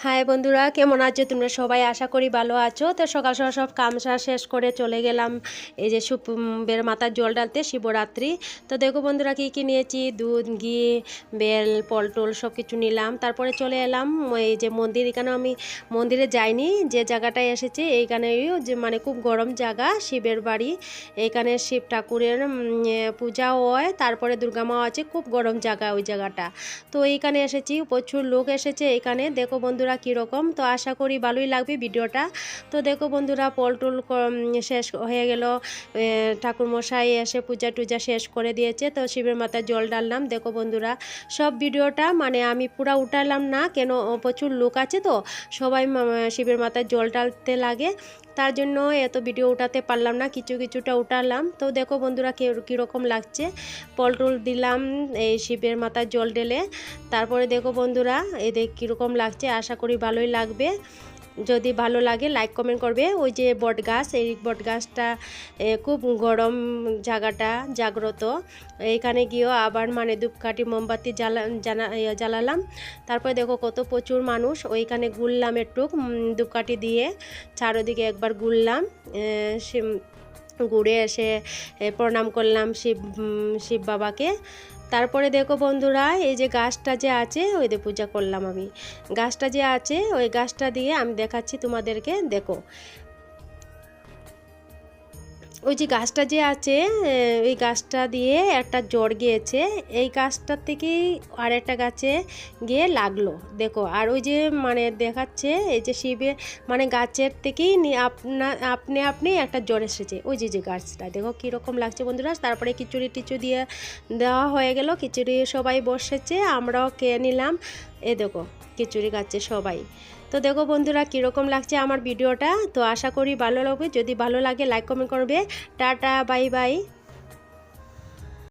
High বন্ধুরা, কেমন আছো তোমরা সবাই? আশা করি ভালো আছো। তো সকাল সকাল সব কামসা শেষ করে চলে গেলাম এই যে শিবের মাথার জল ডালতে, শিবরাত্রি। তো দেখো বন্ধুরা কী কী নিয়েছি, দুধ, ঘি, বেল, পলটল সব কিছু নিলাম। তারপরে চলে এলাম এই যে মন্দির। এখানে আমি মন্দিরে যাইনি, যে জায়গাটায় এসেছি এইখানেও যে মানে খুব গরম জায়গা, শিবের বাড়ি। এইখানে শিব ঠাকুরের পূজাও হয়, তারপরে দুর্গা মা আছে, খুব গরম জায়গা ওই জায়গাটা। তো এইখানে এসেছি, প্রচুর লোক এসেছে এখানে। দেখো বন্ধুরা কীরকম, তো আশা করি ভালোই লাগবে ভিডিওটা। তো দেখো বন্ধুরা পলটুল শেষ হয়ে গেল, ঠাকুরমশাই এসে পূজা টুজা শেষ করে দিয়েছে। তো শিবের মাথায় জল ডাললাম। দেখো বন্ধুরা সব ভিডিওটা মানে আমি পুরা উঠালাম না, কেন প্রচুর লোক আছে তো, সবাই শিবের মাথায় জল ডালতে লাগে, তার জন্য এত ভিডিও উঠাতে পারলাম না, কিছু কিছুটা উঠালাম। তো দেখো বন্ধুরা কীরকম লাগছে, পলটুল দিলাম এই শিবের মাথায় জল ঢেলে। তারপরে দেখো বন্ধুরা এই দেখ কীরকম লাগছে, আশা করি ভালোই লাগবে। যদি ভালো লাগে লাইক কমেন্ট করবে। ওই যে বট গাছ, এই বট গাছটা খুব গরম জায়গাটা, জাগ্রত। এইখানে গিয়েও আবার মানে ধূপকাঠি মোমবাতি জ্বালালাম। তারপরে দেখো কত প্রচুর মানুষ, ওইখানে ঘুরলাম একটু ধূপকাঠি দিয়ে, চারোদিকে একবার ঘুরলাম। ঘুরে এসে প্রণাম করলাম শিব বাবাকে। তারপরে দেখো বন্ধুরা এই যে গাছটা যে আছে, ওই দিয়ে পূজা করলাম আমি। গাছটা যে আছে ওই গাছটা দিয়ে আমি দেখাচ্ছি তোমাদেরকে, দেখো ওই যে গাছটা যে আছে, ওই গাছটা দিয়ে একটা জ্বর গিয়েছে, এই গাছটার থেকেই আর একটা গাছে গিয়ে লাগলো। দেখো আর ওই যে মানে দেখাচ্ছে এই যে শিবে মানে গাছের থেকেই আপনি একটা জ্বর এসেছে, ওই যে গাছটা দেখো কীরকম লাগছে বন্ধুরা। তারপরে খিচুড়ি টিচু দিয়ে দেওয়া হয়ে গেল, খিচুড়ি সবাই বসেছে, আমরাও খেয়ে নিলাম। এ দেখো খিচুড়ি খাচ্ছে সবাই। তো দেখো বন্ধুরা কীরকম লাগছে আমার ভিডিওটা। তো আশা করি ভালো লাগবে, যদি ভালো লাগে লাইক কমেন্ট করবে। Tata, bye bye.